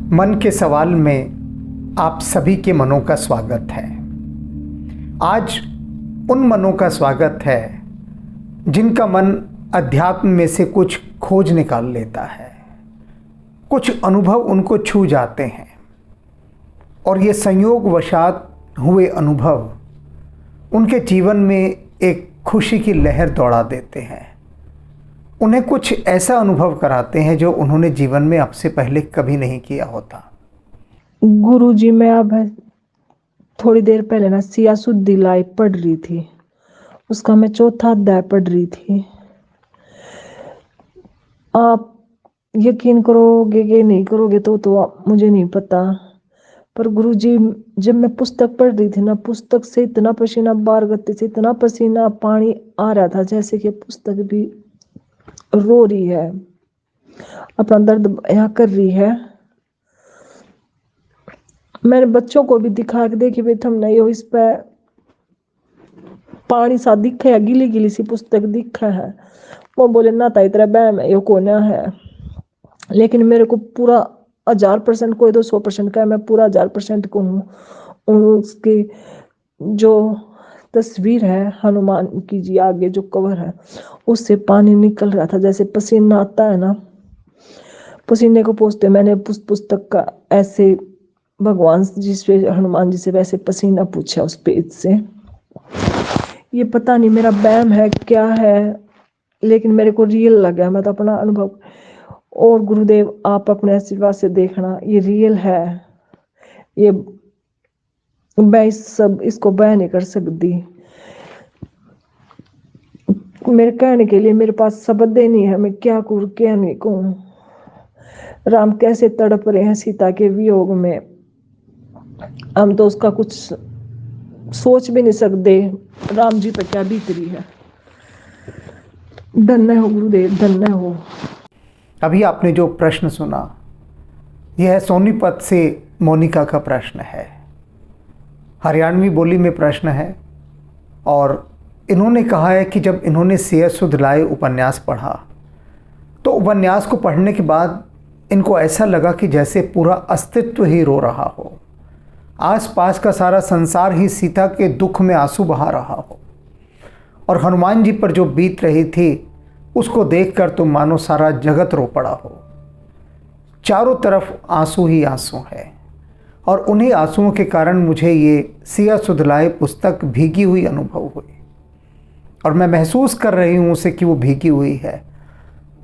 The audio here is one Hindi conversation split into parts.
मन के सवाल में आप सभी के मनों का स्वागत है। आज उन मनों का स्वागत है जिनका मन अध्यात्म में से कुछ खोज निकाल लेता है, कुछ अनुभव उनको छू जाते हैं और ये संयोगवशात हुए अनुभव उनके जीवन में एक खुशी की लहर दौड़ा देते हैं। उन्हें कुछ ऐसा अनुभव कराते हैं जो उन्होंने जीवन में अब से पहले कभी नहीं किया होता। गुरुजी, मैं अब थोड़ी देर पहले ना सियासुद्दीन लाइव पढ़ रही थी। उसका मैं चौथा अध्याय पढ़ रही थी। आप यकीन करोगे कि नहीं करोगे तो मुझे नहीं पता, पर गुरुजी जब मैं पुस्तक पढ़ रही थी ना, पुस्तक से इतना पसीना बाहर गति से इतना पसीना पानी आ रहा था जैसे कि पुस्तक भी रो रही है, अपना दर्द यहाँ कर रही है। मैंने बच्चों को भी दिखा के देखी, भाई तुमने यो इस पे पानी सा दिखा है, गीली गीली सी पुस्तक दिखा है। वो बोले ना था इतना बैम है, यो कोना है। लेकिन मेरे को पूरा 1000%, कोई तो 100% का है, मैं पूरा 1000% को हूँ। उसकी जो तस्वीर है हनुमान की जी आगे जो कवर है, उससे पानी निकल रहा था जैसे पसीना आता है ना, पसीने को पोंछते। मैंने पुस्तक का ऐसे भगवान जी से, हनुमान जी से वैसे पसीना पूछा उस पेज से। ये पता नहीं मेरा बैम है क्या है, लेकिन मेरे को रियल लगा। मैं तो अपना अनुभव, और गुरुदेव आप अपने आशीर्वाद से देखना ये रियल है। ये मैं इसको बयान नहीं कर सकती। मेरे कहने के लिए मेरे पास शब्द ही नहीं है, मैं क्या करूँ क्या नहीं कहूँ। राम कैसे तड़प रहे हैं सीता के वियोग में, हम तो उसका कुछ सोच भी नहीं सकते। राम जी पे क्या बीत रही है। धन्य हो गुरुदेव, धन्य हो। अभी आपने जो प्रश्न सुना, यह सोनीपत से मोनिका का प्रश्न है। हरियाणवी बोली में प्रश्न है और इन्होंने कहा है कि जब इन्होंने सियासुद्दीन उपन्यास पढ़ा तो उपन्यास को पढ़ने के बाद इनको ऐसा लगा कि जैसे पूरा अस्तित्व ही रो रहा हो, आसपास का सारा संसार ही सीता के दुख में आंसू बहा रहा हो, और हनुमान जी पर जो बीत रही थी उसको देखकर तो मानो सारा जगत रो पड़ा हो। चारों तरफ आंसू ही आंसू है और उन्हीं आंसुओं के कारण मुझे ये सियासुद्दीन पुस्तक भीगी हुई अनुभव हुई और मैं महसूस कर रही हूँ उसे कि वो भीगी हुई है।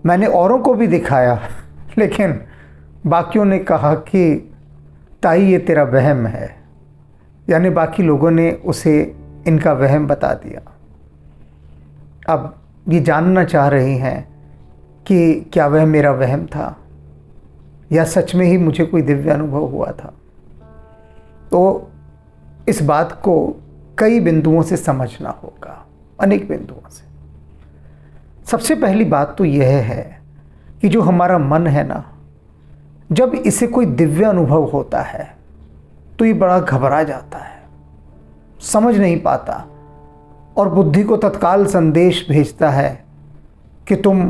मैंने औरों को भी दिखाया, लेकिन बाकियों ने कहा कि ताई ये तेरा वहम है, यानी बाकी लोगों ने उसे इनका वहम बता दिया। अब ये जानना चाह रही हैं कि क्या वह मेरा वहम था या सच में ही मुझे कोई दिव्य अनुभव हुआ था। तो इस बात को कई बिंदुओं से समझना होगा, अनेक बिंदुओं से। सबसे पहली बात तो यह है कि जो हमारा मन है ना, जब इसे कोई दिव्य अनुभव होता है तो ये बड़ा घबरा जाता है, समझ नहीं पाता और बुद्धि को तत्काल संदेश भेजता है कि तुम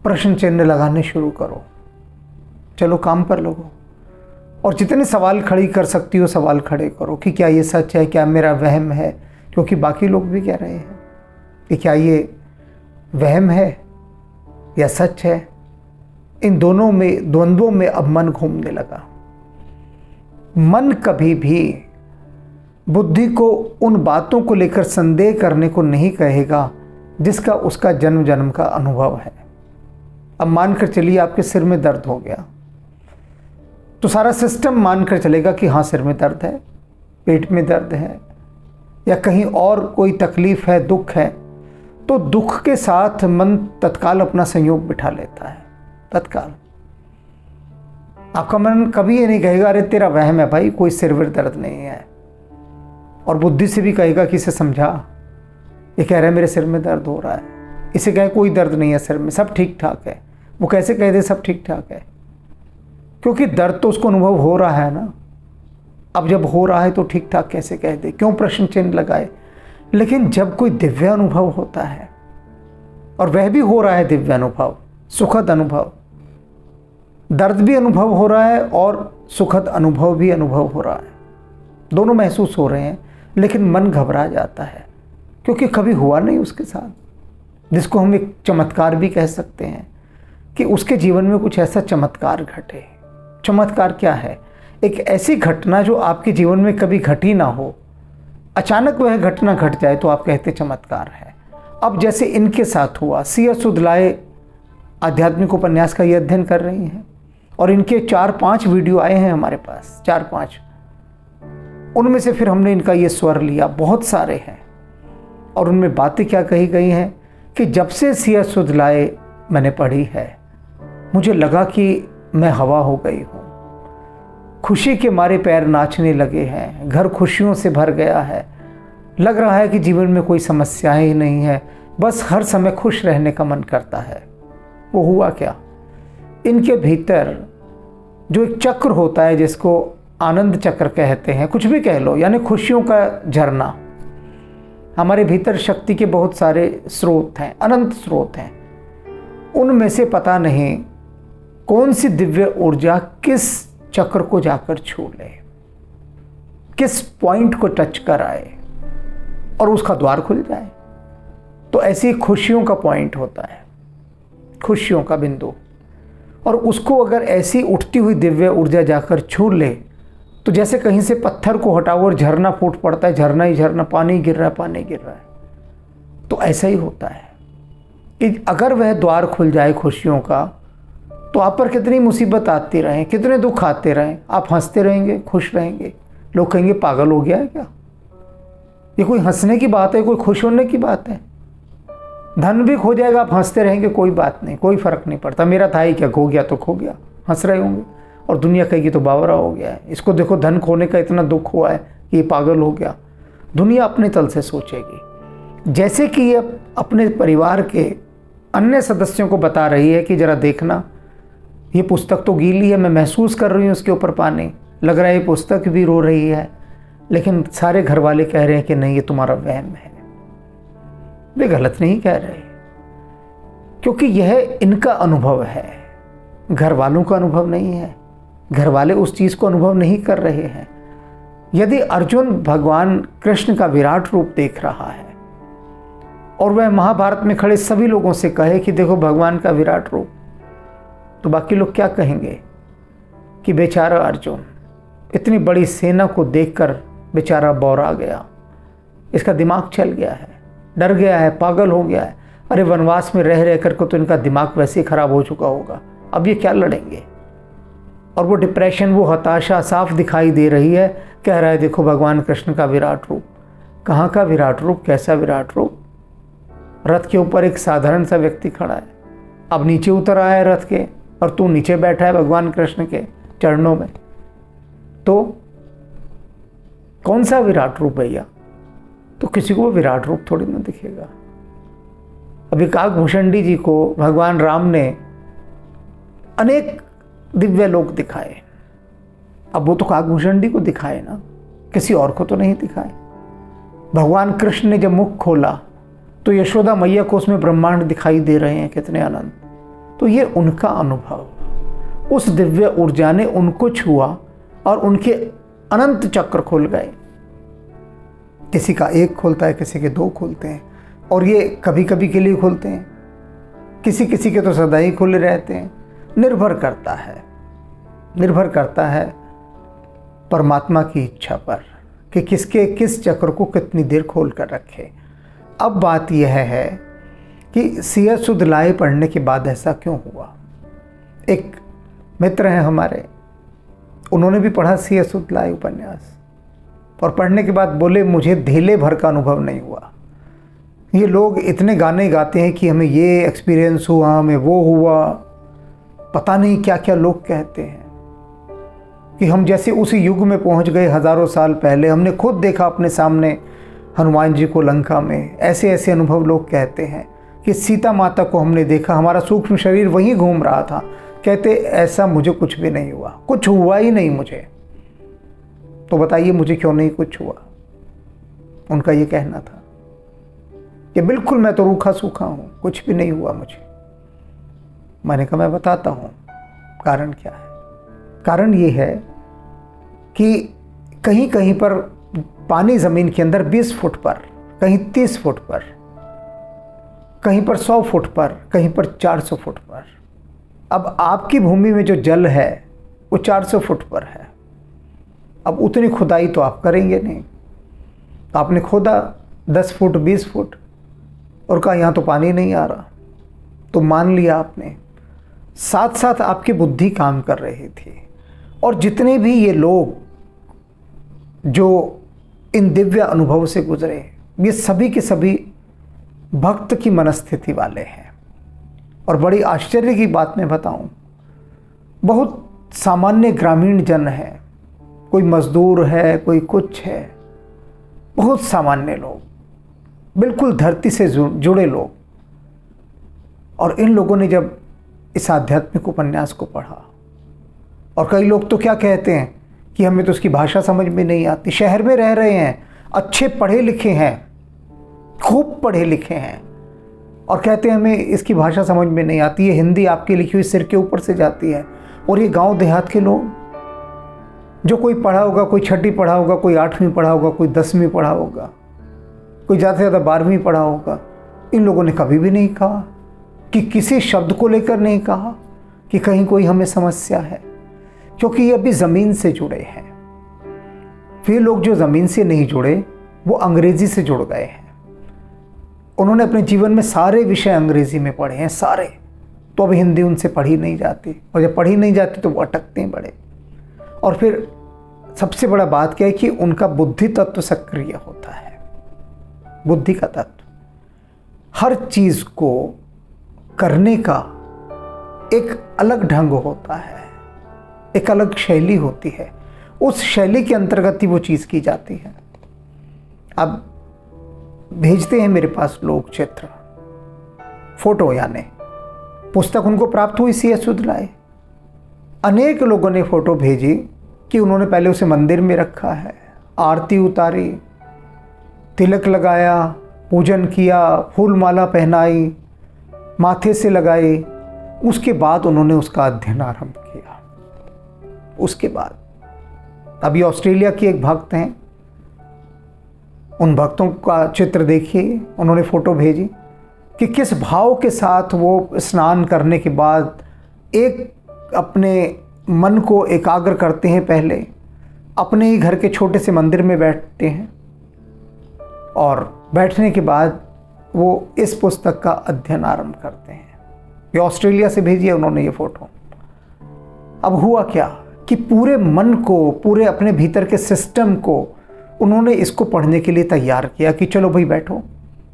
प्रश्न चिन्ह लगाने शुरू करो, चलो काम पर लगो और जितने सवाल खड़ी कर सकती हो सवाल खड़े करो कि क्या ये सच है, क्या मेरा वहम है। क्योंकि बाकी लोग भी कह रहे हैं कि क्या ये वहम है या सच है। इन दोनों में, द्वंद्वों में अब मन घूमने लगा। मन कभी भी बुद्धि को उन बातों को लेकर संदेह करने को नहीं कहेगा जिसका उसका जन्म जन्म का अनुभव है। अब मानकर चलिए आपके सिर में दर्द हो गया तो सारा सिस्टम मानकर चलेगा कि हाँ सिर में दर्द है, पेट में दर्द है या कहीं और कोई तकलीफ है, दुख है, तो दुख के साथ मन तत्काल अपना संयोग बिठा लेता है। तत्काल आपका मन कभी ये नहीं कहेगा अरे तेरा वहम है भाई, कोई सिर में दर्द नहीं है। और बुद्धि से भी कहेगा कि इसे समझा, ये कह रहा है मेरे सिर में दर्द हो रहा है, इसे कहे कोई दर्द नहीं है सिर में, सब ठीक ठाक है। वो कैसे कह दे सब ठीक ठाक है? क्योंकि दर्द तो उसको अनुभव हो रहा है ना। अब जब हो रहा है तो ठीक ठाक कैसे कह दे, क्यों प्रश्न चिन्ह लगाए। लेकिन जब कोई दिव्य अनुभव होता है और वह भी हो रहा है दिव्य अनुभव, सुखद अनुभव, दर्द भी अनुभव हो रहा है और सुखद अनुभव भी अनुभव हो रहा है, दोनों महसूस हो रहे हैं, लेकिन मन घबरा जाता है क्योंकि कभी हुआ नहीं उसके साथ, जिसको हम एक चमत्कार भी कह सकते हैं कि उसके जीवन में कुछ ऐसा चमत्कार घटे। चमत्कार क्या है? एक ऐसी घटना जो आपके जीवन में कभी घटी ना हो, अचानक वह घटना घट जाए तो आप कहते चमत्कार है। अब जैसे इनके साथ हुआ, सिया सुदलाए आध्यात्मिक उपन्यास का ये अध्ययन कर रही हैं और इनके 4-5 वीडियो आए हैं हमारे पास, 4-5, उनमें से फिर हमने इनका ये स्वर लिया, बहुत सारे हैं, और उनमें बातें क्या कही गई हैं कि जब से सिया सुदलाए मैंने पढ़ी है, मुझे लगा कि मैं हवा हो गई हूँ, खुशी के मारे पैर नाचने लगे हैं, घर खुशियों से भर गया है, लग रहा है कि जीवन में कोई समस्याएं ही नहीं है, बस हर समय खुश रहने का मन करता है। वो हुआ क्या? इनके भीतर जो एक चक्र होता है जिसको आनंद चक्र कहते हैं, कुछ भी कह लो, यानी खुशियों का झरना। हमारे भीतर शक्ति के बहुत सारे स्रोत हैं, अनंत स्रोत हैं, उनमें से पता नहीं कौन सी दिव्य ऊर्जा किस चक्र को जाकर छू ले, किस पॉइंट को टच कर आए और उसका द्वार खुल जाए। तो ऐसी खुशियों का पॉइंट होता है, खुशियों का बिंदु, और उसको अगर ऐसी उठती हुई दिव्य ऊर्जा जाकर छू ले तो जैसे कहीं से पत्थर को हटाओ और झरना फूट पड़ता है, झरना ही झरना, पानी गिर रहा है, पानी गिर रहा है। तो ऐसा ही होता है कि अगर वह द्वार खुल जाए खुशियों का, तो आप पर कितनी मुसीबत आती रहे, कितने दुख आते रहें, आप हंसते रहेंगे, खुश रहेंगे। लोग कहेंगे पागल हो गया है क्या? ये कोई हंसने की बात है, कोई खुश होने की बात है? धन भी खो जाएगा, आप हंसते रहेंगे, कोई बात नहीं, कोई फर्क नहीं पड़ता, मेरा था ही क्या, खो गया तो खो गया, हंस रहे होंगे। और दुनिया कहेगी तो बावरा हो गया है, इसको देखो धन खोने का इतना दुख हुआ है कि ये पागल हो गया। दुनिया अपने तल से सोचेगी। जैसे कि ये अपने परिवार के अन्य सदस्यों को बता रही है कि जरा देखना, ये पुस्तक तो गीली है, मैं महसूस कर रही हूँ उसके ऊपर पानी, लग रहा है ये पुस्तक भी रो रही है, लेकिन सारे घर वाले कह रहे हैं कि नहीं, ये तुम्हारा वहम है। वे गलत नहीं कह रहे, क्योंकि यह इनका अनुभव है, घर वालों का अनुभव नहीं है। घर वाले उस चीज़ को अनुभव नहीं कर रहे हैं। यदि अर्जुन भगवान कृष्ण का विराट रूप देख रहा है और वह महाभारत में खड़े सभी लोगों से कहे कि देखो भगवान का विराट रूप, तो बाकी लोग क्या कहेंगे कि बेचारा अर्जुन इतनी बड़ी सेना को देखकर बेचारा बौरा गया, इसका दिमाग चल गया है, डर गया है, पागल हो गया है। अरे वनवास में रह रह कर को तो इनका दिमाग वैसे ही खराब हो चुका होगा, अब ये क्या लड़ेंगे? और वो डिप्रेशन, वो हताशा साफ दिखाई दे रही है। कह रहा है देखो भगवान कृष्ण का विराट रूप। कहाँ का विराट रूप? कैसा विराट रूप? रथ के ऊपर एक साधारण सा व्यक्ति खड़ा है, अब नीचे उतर आया है रथ के, और तू नीचे बैठा है भगवान कृष्ण के चरणों में। तो कौन सा विराट रूप भैया? तो किसी को वो विराट रूप थोड़ी ना दिखेगा। अभी काकभूषणी जी को भगवान राम ने अनेक दिव्य लोक दिखाए, अब वो तो काकभूषणी को दिखाए ना, किसी और को तो नहीं दिखाए। भगवान कृष्ण ने जब मुख खोला तो यशोदा मैया को उसमें ब्रह्मांड दिखाई दे रहे हैं, कितने आनंद। तो ये उनका अनुभव, उस दिव्य ऊर्जा ने उनको छुआ और उनके अनंत चक्र खुल गए। किसी का एक खुलता है, किसी के 2 खुलते हैं, और ये कभी कभी के लिए खुलते हैं, किसी किसी के तो सदा ही खुले रहते हैं। निर्भर करता है परमात्मा की इच्छा पर कि किसके किस चक्र को कितनी देर खोल कर रखे। अब बात यह है कि सिया सुदलाए पढ़ने के बाद ऐसा क्यों हुआ। एक मित्र हैं हमारे, उन्होंने भी पढ़ा सिया सुदलाए उपन्यास, और पढ़ने के बाद बोले मुझे धेले भर का अनुभव नहीं हुआ। ये लोग इतने गाने गाते हैं कि हमें ये एक्सपीरियंस हुआ, हमें वो हुआ, पता नहीं क्या क्या लोग कहते हैं कि हम जैसे उसी युग में पहुंच गए हज़ारों साल पहले। हमने खुद देखा अपने सामने हनुमान जी को लंका में। ऐसे ऐसे अनुभव लोग कहते हैं कि सीता माता को हमने देखा, हमारा सूक्ष्म शरीर वहीं घूम रहा था। कहते ऐसा मुझे कुछ भी नहीं हुआ, कुछ हुआ ही नहीं मुझे। तो बताइए मुझे क्यों नहीं कुछ हुआ। उनका ये कहना था कि बिल्कुल मैं तो रूखा सूखा हूँ, कुछ भी नहीं हुआ मुझे। मैंने कहा मैं बताता हूँ, कारण क्या है? कारण ये है कि कहीं कहीं पर पानी ज़मीन के अंदर 20 फुट पर, कहीं 30 फुट पर, कहीं पर 100 फुट पर, कहीं पर 400 फुट पर। अब आपकी भूमि में जो जल है वो 400 फुट पर है। अब उतनी खुदाई तो आप करेंगे नहीं। आपने खोदा 10 फुट 20 फुट और कहा यहाँ तो पानी नहीं आ रहा, तो मान लिया आपने। साथ साथ आपकी बुद्धि काम कर रही थी। और जितने भी ये लोग जो इन दिव्य अनुभव से गुजरे, ये सभी के सभी भक्त की मनस्थिति वाले हैं। और बड़ी आश्चर्य की बात मैं बताऊं, बहुत सामान्य ग्रामीण जन है, कोई मजदूर है, कोई कुछ है, बहुत सामान्य लोग, बिल्कुल धरती से जुड़े लोग। और इन लोगों ने जब इस आध्यात्मिक उपन्यास को पढ़ा, और कई लोग तो क्या कहते हैं कि हमें तो उसकी भाषा समझ में नहीं आती, शहर में रह रहे हैं, अच्छे पढ़े लिखे हैं, खूब पढ़े लिखे हैं, और कहते हैं हमें इसकी भाषा समझ में नहीं आती, ये हिंदी आपकी लिखी हुई सिर के ऊपर से जाती है। और ये गांव देहात के लोग, जो कोई पढ़ा होगा, कोई 6वीं पढ़ा होगा, कोई 8वीं पढ़ा होगा, कोई 10वीं पढ़ा होगा, कोई ज़्यादा से ज़्यादा 12वीं पढ़ा होगा, इन लोगों ने कभी भी नहीं कहा कि किसी शब्द को लेकर नहीं कहा कि कहीं कोई हमें समस्या है, क्योंकि ये अभी ज़मीन से जुड़े हैं। फिर लोग जो ज़मीन से नहीं जुड़े वो अंग्रेज़ी से जुड़ गए हैं। उन्होंने अपने जीवन में सारे विषय अंग्रेज़ी में पढ़े हैं, सारे, तो अब हिंदी उनसे पढ़ी नहीं जाती, और जब पढ़ी नहीं जाती तो वो अटकते हैं बड़े। और फिर सबसे बड़ा बात क्या है कि उनका बुद्धि तत्व सक्रिय होता है। बुद्धि का तत्व हर चीज़ को करने का एक अलग ढंग होता है, एक अलग शैली होती है, उस शैली के अंतर्गत ही वो चीज़ की जाती है। अब भेजते हैं मेरे पास लोग चित्र, फोटो, यानी पुस्तक उनको प्राप्त हुई सी सुध लाए। अनेक लोगों ने फोटो भेजी कि उन्होंने पहले उसे मंदिर में रखा है, आरती उतारी, तिलक लगाया, पूजन किया, फूल माला पहनाई, माथे से लगाई, उसके बाद उन्होंने उसका अध्ययन आरंभ किया। उसके बाद अभी ऑस्ट्रेलिया की एक भक्त हैं, उन भक्तों का चित्र देखिए, उन्होंने फ़ोटो भेजी कि किस भाव के साथ वो स्नान करने के बाद एक अपने मन को एकाग्र करते हैं, पहले अपने ही घर के छोटे से मंदिर में बैठते हैं, और बैठने के बाद वो इस पुस्तक का अध्ययन आरंभ करते हैं। ये ऑस्ट्रेलिया से भेजी है उन्होंने ये फ़ोटो। अब हुआ क्या कि पूरे मन को, पूरे अपने भीतर के सिस्टम को उन्होंने इसको पढ़ने के लिए तैयार किया कि चलो भाई बैठो,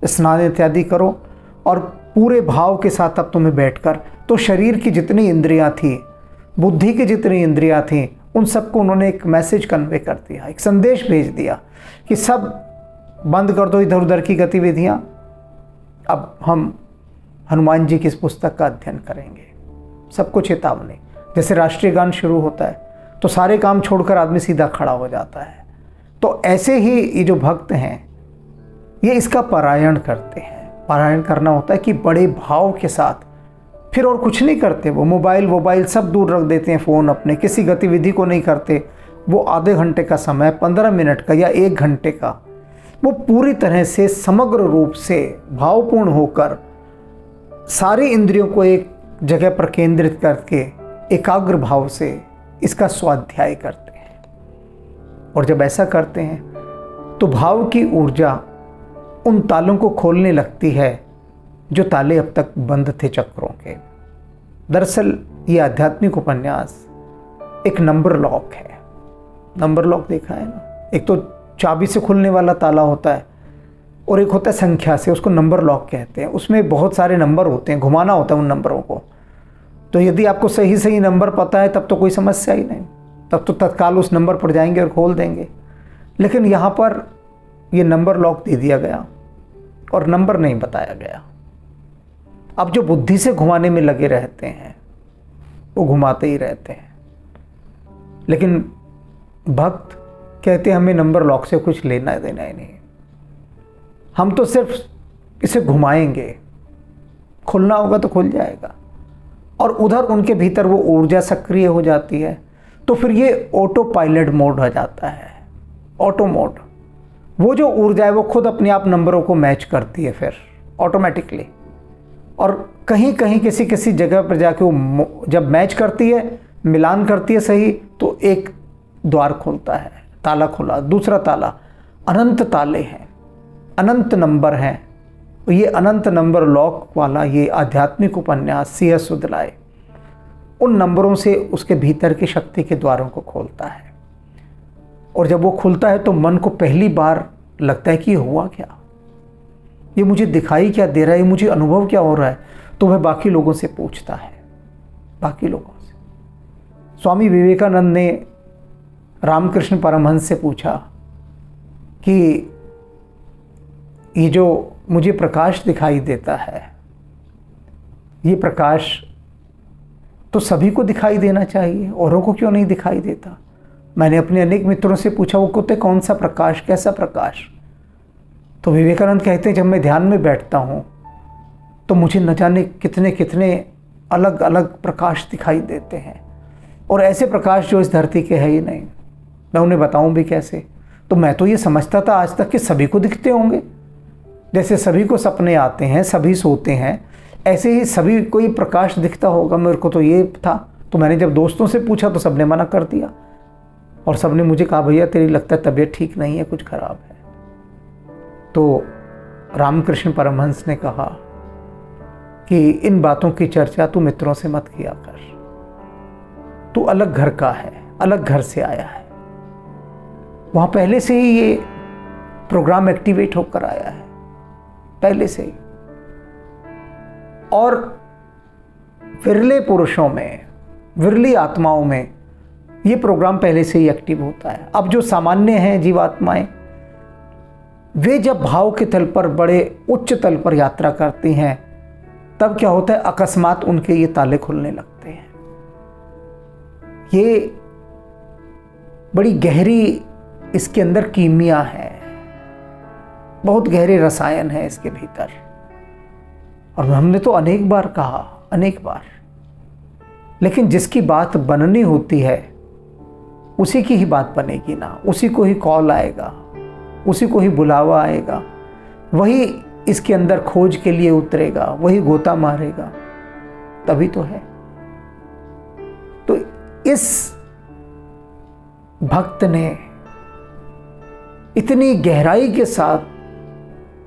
स्नान इत्यादि करो, और पूरे भाव के साथ अब तुम्हें बैठकर, तो शरीर की जितनी इंद्रियां थी, बुद्धि की जितनी इंद्रियां थी, उन सबको उन्होंने एक मैसेज कन्वे कर दिया, एक संदेश भेज दिया कि सब बंद कर दो इधर उधर की गतिविधियां, अब हम हनुमान जी की इस पुस्तक का अध्ययन करेंगे। सबको चेतावनी, जैसे राष्ट्रीय गान शुरू होता है तो सारे काम छोड़कर आदमी सीधा खड़ा हो जाता है, तो ऐसे ही ये जो भक्त हैं ये इसका पारायण करते हैं। पारायण करना होता है कि बड़े भाव के साथ, फिर और कुछ नहीं करते, वो मोबाइल सब दूर रख देते हैं, फ़ोन अपने, किसी गतिविधि को नहीं करते। वो आधे घंटे का समय, 15 मिनट का या 1 घंटे का, वो पूरी तरह से समग्र रूप से भावपूर्ण होकर सारी इंद्रियों को एक जगह पर केंद्रित करके एकाग्र भाव से इसका स्वाध्याय करते हैं। और जब ऐसा करते हैं तो भाव की ऊर्जा उन तालों को खोलने लगती है जो ताले अब तक बंद थे चक्रों के। दरअसल ये आध्यात्मिक उपन्यास एक नंबर लॉक है। नंबर लॉक देखा है ना, एक तो चाबी से खुलने वाला ताला होता है और एक होता है संख्या से, उसको नंबर लॉक कहते हैं। उसमें बहुत सारे नंबर होते हैं, घुमाना होता है उन नंबरों को। तो यदि आपको सही नंबर पता है तब तो कोई समस्या ही नहीं, तब तो तत्काल उस नंबर पर जाएंगे और खोल देंगे। लेकिन यहाँ पर ये नंबर लॉक दे दिया गया और नंबर नहीं बताया गया। अब जो बुद्धि से घुमाने में लगे रहते हैं वो घुमाते ही रहते हैं, लेकिन भक्त कहते हैं हमें नंबर लॉक से कुछ लेना देना ही नहीं, हम तो सिर्फ इसे घुमाएंगे, खुलना होगा तो खुल जाएगा। और उधर उनके भीतर वो ऊर्जा सक्रिय हो जाती है, तो फिर ये ऑटो पायलट मोड हो जाता है। ऑटो मोड, वो जो ऊर्जा है वो खुद अपने आप नंबरों को मैच करती है फिर ऑटोमेटिकली, और कहीं कहीं किसी किसी जगह पर जाके वो जब मैच करती है, मिलान करती है सही, तो एक द्वार खुलता है, ताला खुला, दूसरा ताला। अनंत ताले हैं, अनंत नंबर हैं। ये अनंत नंबर लॉक वाला ये आध्यात्मिक उपन्यास C.S. सुदलाय उन नंबरों से उसके भीतर की शक्ति के द्वारों को खोलता है। और जब वो खुलता है तो मन को पहली बार लगता है कि ये हुआ क्या, ये मुझे दिखाई क्या दे रहा है, ये मुझे अनुभव क्या हो रहा है। तो वह बाकी लोगों से पूछता है, बाकी लोगों से। स्वामी विवेकानंद ने रामकृष्ण परमहंस से पूछा कि ये जो मुझे प्रकाश दिखाई देता है, ये प्रकाश तो सभी को दिखाई देना चाहिए, औरों को क्यों नहीं दिखाई देता। मैंने अपने अनेक मित्रों से पूछा, वो कहते कौन सा प्रकाश, कैसा प्रकाश। तो विवेकानंद कहते हैं, जब मैं ध्यान में बैठता हूँ तो मुझे न जाने कितने कितने अलग अलग प्रकाश दिखाई देते हैं, और ऐसे प्रकाश जो इस धरती के है ही नहीं। मैं उन्हें बताऊं भी कैसे। तो मैं तो ये समझता था आज तक कि सभी को दिखते होंगे, जैसे सभी को सपने आते हैं, सभी सोते हैं, ऐसे ही सभी को ये प्रकाश दिखता होगा। मेरे को तो ये था। तो मैंने जब दोस्तों से पूछा तो सबने मना कर दिया, और सबने मुझे कहा, भैया तेरी लगता है तबीयत ठीक नहीं है, कुछ खराब है। तो रामकृष्ण परमहंस ने कहा कि इन बातों की चर्चा तू मित्रों से मत किया कर, तू अलग घर का है, अलग घर से आया है, वहाँ पहले से ही ये प्रोग्राम एक्टिवेट होकर आया है, पहले से ही। और विरले पुरुषों में, विरली आत्माओं में ये प्रोग्राम पहले से ही एक्टिव होता है। अब जो सामान्य हैं जीवात्माएं, वे जब भाव के तल पर, बड़े उच्च तल पर यात्रा करती हैं, तब क्या होता है, अकस्मात उनके ये ताले खुलने लगते हैं। ये बड़ी गहरी इसके अंदर कीमिया है, बहुत गहरे रसायन है इसके भीतर। और हमने तो अनेक बार कहा, अनेक बार, लेकिन जिसकी बात बननी होती है उसी की ही बात बनेगी ना, उसी को ही कॉल आएगा, उसी को ही बुलावा आएगा, वही इसके अंदर खोज के लिए उतरेगा, वही गोता मारेगा, तभी तो है। तो इस भक्त ने इतनी गहराई के साथ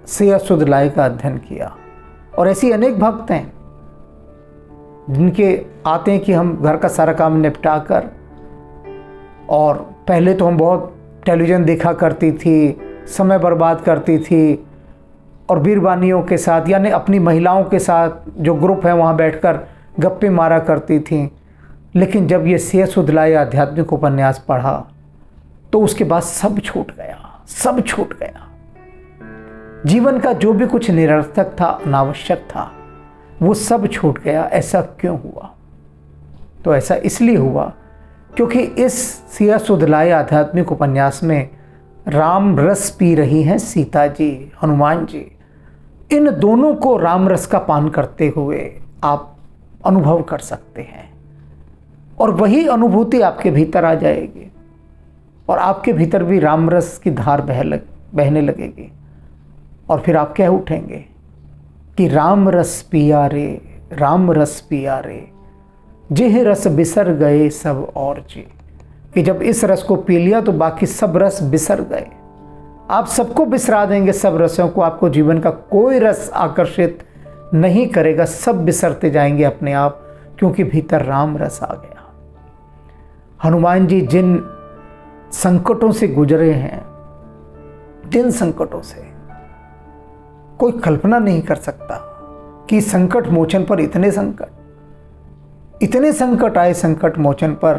C.S. सुदलाय का अध्ययन किया, और ऐसी अनेक भक्त हैं जिनके आते हैं कि हम घर का सारा काम निपटा कर, और पहले तो हम बहुत टेलीविज़न देखा करती थी, समय बर्बाद करती थी, और बीरबानियों के साथ, यानी अपनी महिलाओं के साथ जो ग्रुप है वहाँ बैठकर गप्पे मारा करती थी। लेकिन जब ये C.S. सुदलाय आध्यात्मिक उपन्यास पढ़ा तो उसके बाद सब छूट गया, सब छूट गया। जीवन का जो भी कुछ निरर्थक था, अनावश्यक था, वो सब छूट गया। ऐसा क्यों हुआ? तो ऐसा इसलिए हुआ क्योंकि इस C.S. सुदलाय आध्यात्मिक उपन्यास में राम रस पी रही हैं सीता जी, हनुमान जी। इन दोनों को राम रस का पान करते हुए आप अनुभव कर सकते हैं, और वही अनुभूति आपके भीतर आ जाएगी, और आपके भीतर भी राम रस की धार बहने लगेगी। और फिर आप कह उठेंगे कि राम रस पिया रे, राम रस पिया रे, जिह रस बिसर गए सब और जी। कि जब इस रस को पी लिया तो बाकी सब रस बिसर गए। आप सबको बिसरा देंगे, सब रसों को। आपको जीवन का कोई रस आकर्षित नहीं करेगा, सब बिसरते जाएंगे अपने आप, क्योंकि भीतर राम रस आ गया। हनुमान जी जिन संकटों से गुजरे हैं, जिन संकटों से कोई कल्पना नहीं कर सकता कि संकट मोचन पर इतने संकट आए, संकट मोचन पर,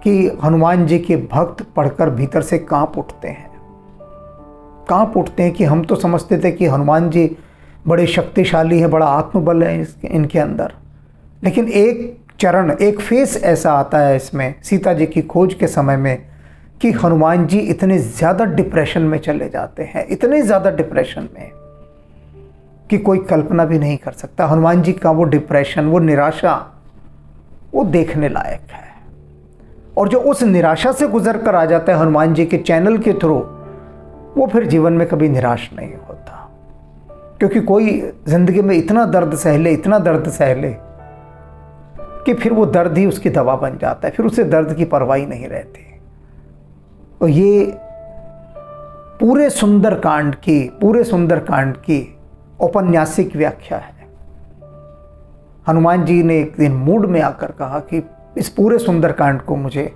कि हनुमान जी के भक्त पढ़कर भीतर से कांप उठते हैं, कांप उठते हैं। कि हम तो समझते थे कि हनुमान जी बड़े शक्तिशाली हैं, बड़ा आत्मबल है इनके अंदर, लेकिन एक चरण, एक फेस ऐसा आता है इसमें सीता जी की खोज के समय में कि हनुमान जी इतने ज़्यादा डिप्रेशन में चले जाते हैं, इतने ज़्यादा डिप्रेशन में कि कोई कल्पना भी नहीं कर सकता। हनुमान जी का वो डिप्रेशन, वो निराशा, वो देखने लायक है। और जो उस निराशा से गुजर कर आ जाता है हनुमान जी के चैनल के थ्रू, वो फिर जीवन में कभी निराश नहीं होता, क्योंकि कोई जिंदगी में इतना दर्द सह ले, इतना दर्द सह ले कि फिर वो दर्द ही उसकी दवा बन जाता है, फिर उसे दर्द की परवाह नहीं रहती। तो ये पूरे सुंदरकांड की औपन्यासिक व्याख्या है। हनुमान जी ने एक दिन मूड में आकर कहा कि इस पूरे सुंदरकांड को मुझे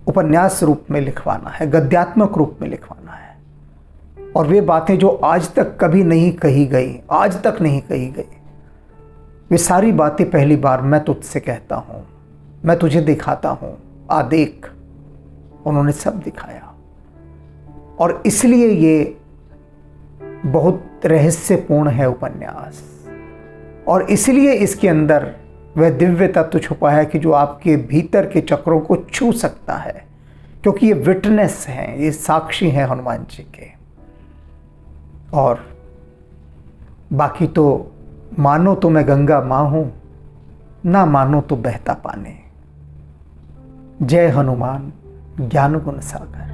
उपन्यास रूप में लिखवाना है, गद्यात्मक रूप में लिखवाना है, और वे बातें जो आज तक कभी नहीं कही गई, आज तक नहीं कही गई, वे सारी बातें पहली बार मैं तुझसे कहता हूँ, मैं तुझे दिखाता हूँ, आ देख। उन्होंने सब दिखाया। और इसलिए ये बहुत रहस्यपूर्ण है उपन्यास, और इसलिए इसके अंदर वह दिव्य तत्व छुपा है कि जो आपके भीतर के चक्रों को छू सकता है, क्योंकि ये विटनेस हैं, ये साक्षी हैं हनुमान जी के। और बाकी तो मानो तो मैं गंगा माँ हूँ, ना मानो तो बहता पानी। जय हनुमान ज्ञान गुण सागर।